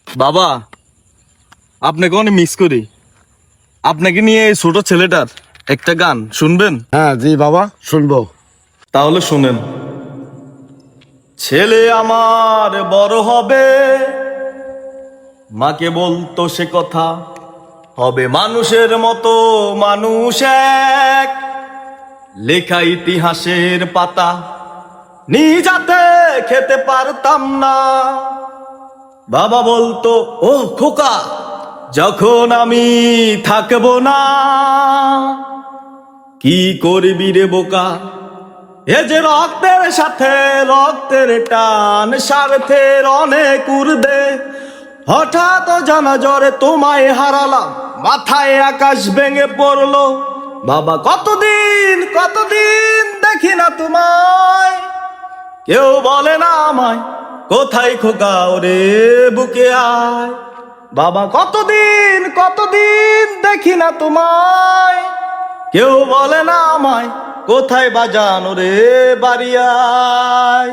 বাবা, আপনাকে অনেক মিস করি। আপনাকে নিয়ে এই ছোট ছেলেটার একটা গান শুনবেন? হ্যাঁ জি বাবা, শুনবো। তাহলে শুনেন। ছেলে আমার বড় হবে, মাকে বলতো সে কথা, হবে মানুষের মতো মানুষ এক, লেখা ইতিহাসের পাতা নিজ হাতে খেতে পারতাম না। বাবা বলতো, ও খোকা, যখন আমি থাকবো না, কি করবি রে বোকা, এ যে রক্তের সাথে রক্তের টান, স্বার্থের অনেক ঊর্ধ্বে, হঠাৎ জানা জ্বরে তোমায় হারালাম, মাথায় আকাশ ভেঙে পড়লো। বাবা, কতদিন কতদিন দেখি না তোমায়, কেউ বলে না আমায়, কোথায় খোকা ওরে বুকে আয়। বাবা, কতদিন কতদিন দেখি না তোমায়, কেউ বলে না আমায়, কোথায় বাজানো রে বাড়ি আয়।